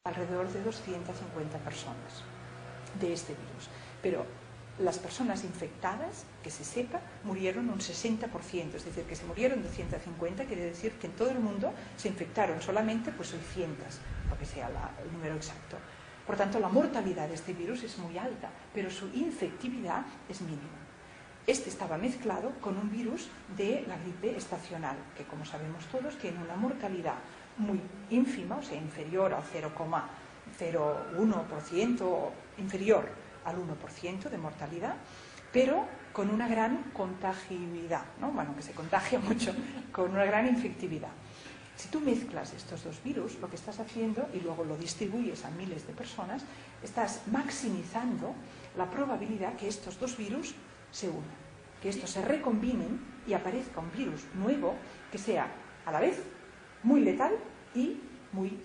alrededor de 250 personas de este virus. Pero las personas infectadas, que se sepa, murieron un 60%, es decir, que se murieron 250, quiere decir que en todo el mundo se infectaron solamente pues 600, lo que sea el número exacto. Por tanto, la mortalidad de este virus es muy alta, pero su infectividad es mínima. Este estaba mezclado con un virus de la gripe estacional, que como sabemos todos tiene una mortalidad muy ínfima, o sea, inferior al 0,01%, inferior al 1% de mortalidad, pero con una gran contagibilidad, ¿no? Bueno, que se contagia mucho, con una gran infectividad. Si tú mezclas estos dos virus, lo que estás haciendo, y luego lo distribuyes a miles de personas, estás maximizando la probabilidad que estos dos virus se unan, que estos se recombinen y aparezca un virus nuevo que sea a la vez muy letal y muy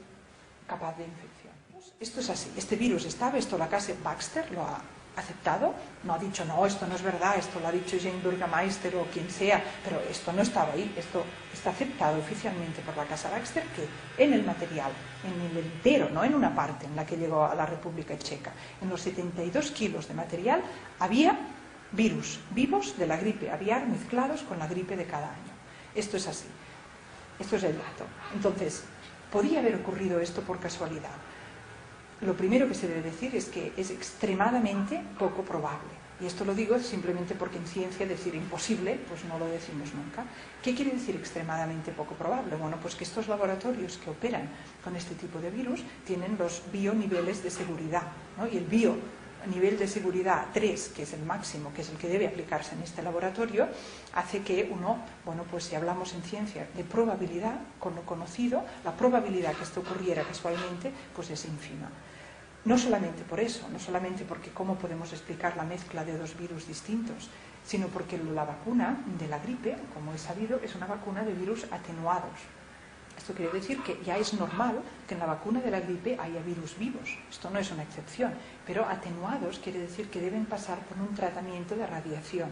capaz de infección. Esto es así. Este virus estaba, esto la casa Baxter lo ha aceptado, no ha dicho no, esto no es verdad, esto lo ha dicho Jane Burgermeister o quien sea, pero esto no estaba ahí, esto está aceptado oficialmente por la casa Baxter, que en el material, en el entero, no en una parte en la que llegó a la República Checa, en los 72 kilos de material había virus vivos de la gripe aviar mezclados con la gripe de cada año. Esto es así, esto es el dato. Entonces, ¿podría haber ocurrido esto por casualidad? Lo primero que se debe decir es que es extremadamente poco probable. Y esto lo digo simplemente porque en ciencia decir imposible, pues no lo decimos nunca. ¿Qué quiere decir extremadamente poco probable? Bueno, pues que estos laboratorios que operan con este tipo de virus tienen los bioniveles de seguridad, ¿no? Y el nivel de seguridad 3, que es el máximo, que es el que debe aplicarse en este laboratorio, hace que uno, bueno, pues si hablamos en ciencia de probabilidad, con lo conocido, la probabilidad que esto ocurriera casualmente, pues es ínfima. No solamente por eso, no solamente porque cómo podemos explicar la mezcla de dos virus distintos, sino porque la vacuna de la gripe, como he sabido, es una vacuna de virus atenuados. Esto quiere decir que ya es normal que en la vacuna de la gripe haya virus vivos. Esto no es una excepción, pero atenuados quiere decir que deben pasar por un tratamiento de radiación.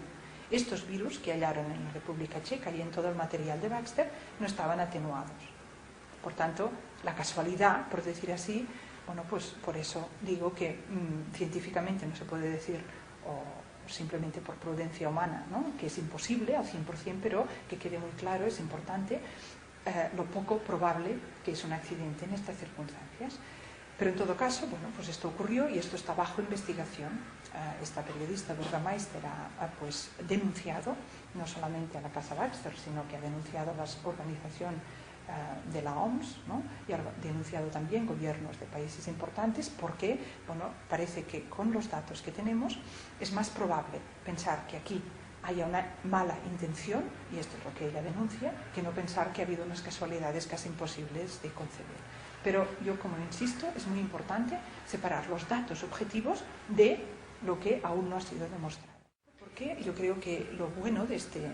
Estos virus que hallaron en la República Checa y en todo el material de Baxter no estaban atenuados. Por tanto, la casualidad, por decir así, bueno, pues por eso digo que científicamente no se puede decir, o simplemente por prudencia humana, ¿no?, que es imposible al 100%, pero que quede muy claro, es importante, lo poco probable que es un accidente en estas circunstancias. Pero en todo caso, bueno, pues esto ocurrió y esto está bajo investigación. Esta periodista Burgermeister ha pues denunciado no solamente a la casa Baxter, sino que ha denunciado a la organización de la OMS, ¿no?, y ha denunciado también gobiernos de países importantes, porque, bueno, parece que con los datos que tenemos es más probable pensar que aquí haya una mala intención, y esto es lo que ella denuncia, que no pensar que ha habido unas casualidades casi imposibles de concebir. Pero yo, como insisto, es muy importante separar los datos objetivos de lo que aún no ha sido demostrado. Porque yo creo que lo bueno de este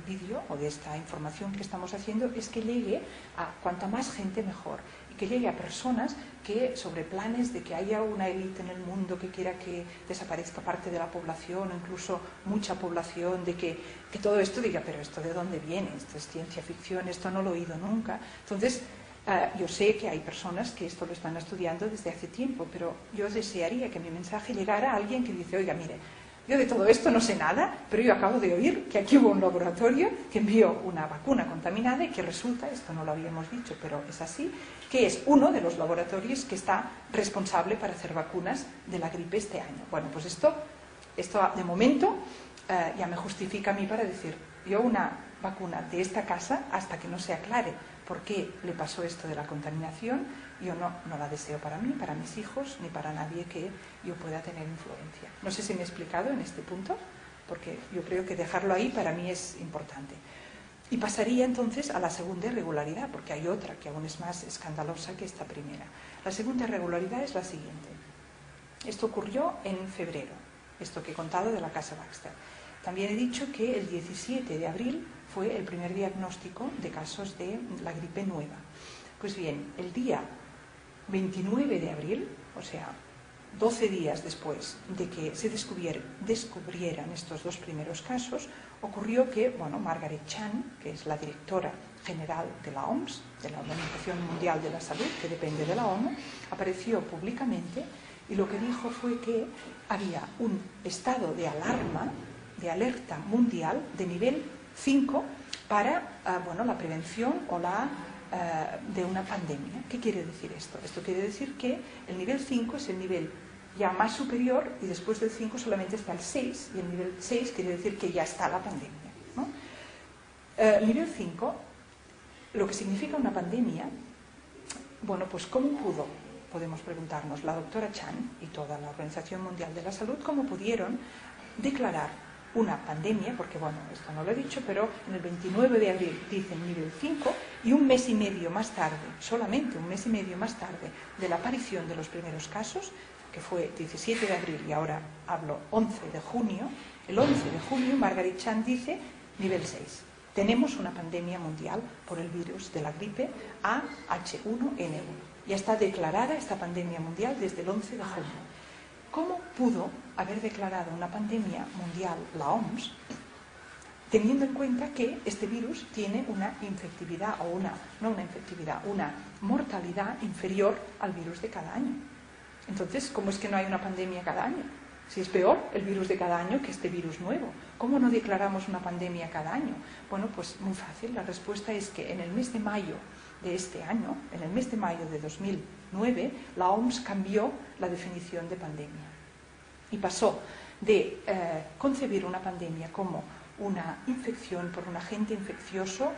vídeo o de esta información que estamos haciendo es que llegue a cuanta más gente mejor, y que llegue a personas que, sobre planes de que haya una élite en el mundo que quiera que desaparezca parte de la población o incluso mucha población, de que todo esto diga, pero ¿esto de dónde viene? Esto es ciencia ficción, esto no lo he oído nunca. Entonces, yo sé que hay personas que esto lo están estudiando desde hace tiempo, pero yo desearía que mi mensaje llegara a alguien que dice, oiga, mire, yo de todo esto no sé nada, pero yo acabo de oír que aquí hubo un laboratorio que envió una vacuna contaminada y que resulta, esto no lo habíamos dicho, pero es así, que es uno de los laboratorios que está responsable para hacer vacunas de la gripe este año. Bueno, pues esto de momento ya me justifica a mí para decir, yo una vacuna de esta casa, hasta que no se aclare por qué le pasó esto de la contaminación, yo no la deseo para mí, para mis hijos, ni para nadie que yo pueda tener influencia. No sé si me he explicado en este punto, porque yo creo que dejarlo ahí para mí es importante. Y pasaría entonces a la segunda irregularidad, porque hay otra que aún es más escandalosa que esta primera. La segunda irregularidad es la siguiente. Esto ocurrió en febrero, esto que he contado de la casa Baxter. También he dicho que el 17 de abril fue el primer diagnóstico de casos de la gripe nueva. Pues bien, el día 29 de abril, o sea, 12 días después de que se descubrieran estos dos primeros casos, ocurrió que, Margaret Chan, que es la directora general de la OMS, de la Organización Mundial de la Salud, que depende de la ONU, apareció públicamente y lo que dijo fue que había un estado de alarma, de alerta mundial de nivel 5 para la prevención o de una pandemia. ¿Qué quiere decir esto? Esto quiere decir que el nivel 5 es el nivel ya más superior y después del 5 solamente está el 6 y el nivel 6 quiere decir que ya está la pandemia, ¿no? Nivel 5, lo que significa una pandemia, pues ¿cómo pudo? Podemos preguntarnos, la doctora Chan y toda la Organización Mundial de la Salud, ¿cómo pudieron declarar una pandemia? Porque, esto no lo he dicho, pero en el 29 de abril dicen nivel 5 y un mes y medio más tarde, solamente un mes y medio más tarde de la aparición de los primeros casos, que fue 17 de abril y ahora hablo 11 de junio, el 11 de junio Margaret Chan dice nivel 6. Tenemos una pandemia mundial por el virus de la gripe AH1N1. Ya está declarada esta pandemia mundial desde el 11 de junio. ¿Cómo pudo haber declarado una pandemia mundial la OMS teniendo en cuenta que este virus tiene una infectividad una mortalidad inferior al virus de cada año? Entonces, ¿cómo es que no hay una pandemia cada año? Si es peor el virus de cada año que este virus nuevo. ¿Cómo no declaramos una pandemia cada año? Pues muy fácil. La respuesta es que en el mes de mayo de este año, en el mes de mayo de 2009, la OMS cambió la definición de pandemia y pasó de concebir una pandemia como una infección por un agente infeccioso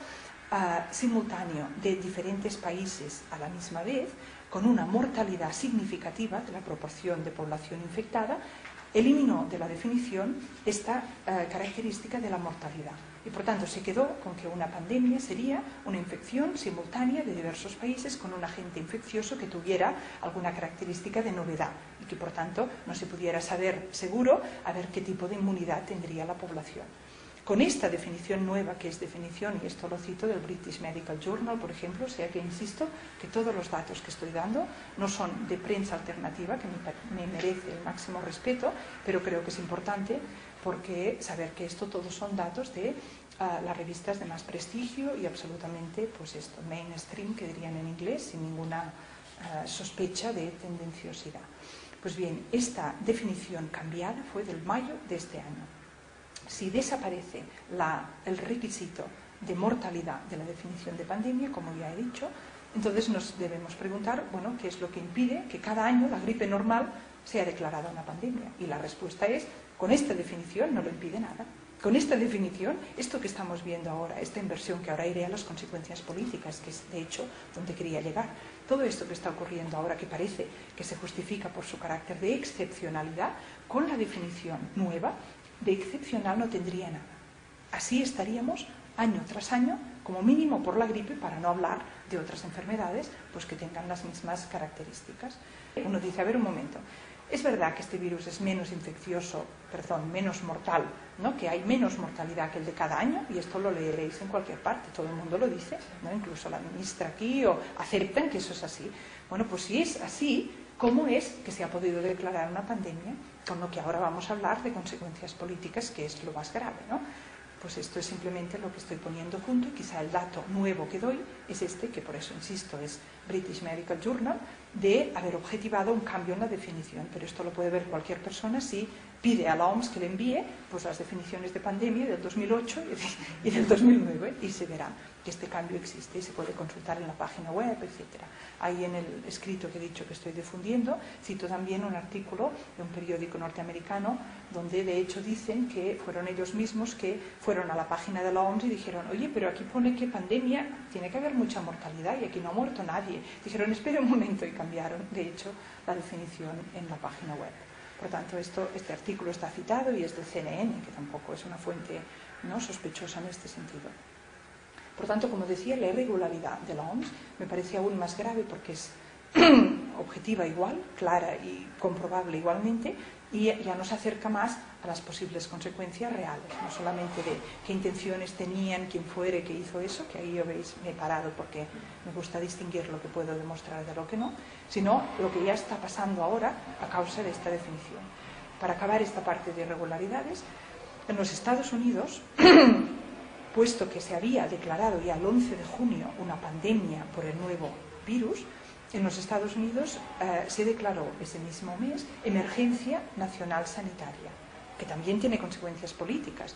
simultáneo de diferentes países a la misma vez, con una mortalidad significativa de la proporción de población infectada, eliminó de la definición esta característica de la mortalidad. Y por tanto se quedó con que una pandemia sería una infección simultánea de diversos países con un agente infeccioso que tuviera alguna característica de novedad y que por tanto no se pudiera saber seguro a ver qué tipo de inmunidad tendría la población. Con esta definición nueva, que es definición, y esto lo cito del British Medical Journal, por ejemplo, o sea que insisto que todos los datos que estoy dando no son de prensa alternativa, que me merece el máximo respeto, pero creo que es importante porque saber que esto todos son datos de las revistas de más prestigio y absolutamente, mainstream, que dirían en inglés, sin ninguna sospecha de tendenciosidad. Pues bien, esta definición cambiada fue del mayo de este año. Si desaparece el requisito de mortalidad de la definición de pandemia, como ya he dicho, entonces nos debemos preguntar, ¿qué es lo que impide que cada año la gripe normal sea declarada una pandemia? Y la respuesta es, con esta definición no lo impide nada. Con esta definición, esto que estamos viendo ahora, esta inversión, que ahora iré a las consecuencias políticas, que es de hecho donde quería llegar, todo esto que está ocurriendo ahora, que parece que se justifica por su carácter de excepcionalidad, con la definición nueva, de excepcional no tendría nada. Así estaríamos año tras año, como mínimo por la gripe, para no hablar de otras enfermedades pues que tengan las mismas características. Uno dice, a ver un momento, es verdad que este virus es menos menos mortal, ¿no? Que hay menos mortalidad que el de cada año, y esto lo leeréis en cualquier parte, todo el mundo lo dice, ¿no? Incluso la ministra aquí, o aceptan que eso es así. Pues si es así, ¿cómo es que se ha podido declarar una pandemia? Con lo que ahora vamos a hablar de consecuencias políticas, que es lo más grave, ¿no? Pues esto es simplemente lo que estoy poniendo junto, y quizá el dato nuevo que doy es este, que por eso insisto, es British Medical Journal, de haber objetivado un cambio en la definición, pero esto lo puede ver cualquier persona si pide a la OMS que le envíe las definiciones de pandemia del 2008 y del 2009, y se verá que este cambio existe y se puede consultar en la página web, etc. Ahí en el escrito que he dicho que estoy difundiendo, cito también un artículo de un periódico norteamericano donde de hecho dicen que fueron ellos mismos que fueron a la página de la OMS y dijeron, oye, pero aquí pone que pandemia, tiene que haber mucha mortalidad y aquí no ha muerto nadie. Dijeron, espera un momento, y cambiaron, de hecho, la definición en la página web. Por tanto, este artículo está citado y es del CNN, que tampoco es una fuente no sospechosa en este sentido. Por tanto, como decía, la irregularidad de la OMS me parece aún más grave porque es objetiva igual, clara y comprobable igualmente, y ya nos acerca más a las posibles consecuencias reales, no solamente de qué intenciones tenían, quién fuere que hizo eso, que ahí yo veis me he parado porque me gusta distinguir lo que puedo demostrar de lo que no, sino lo que ya está pasando ahora a causa de esta definición. Para acabar esta parte de irregularidades, en los Estados Unidos, puesto que se había declarado ya el 11 de junio una pandemia por el nuevo virus, en los Estados Unidos se declaró ese mismo mes emergencia nacional sanitaria, que también tiene consecuencias políticas.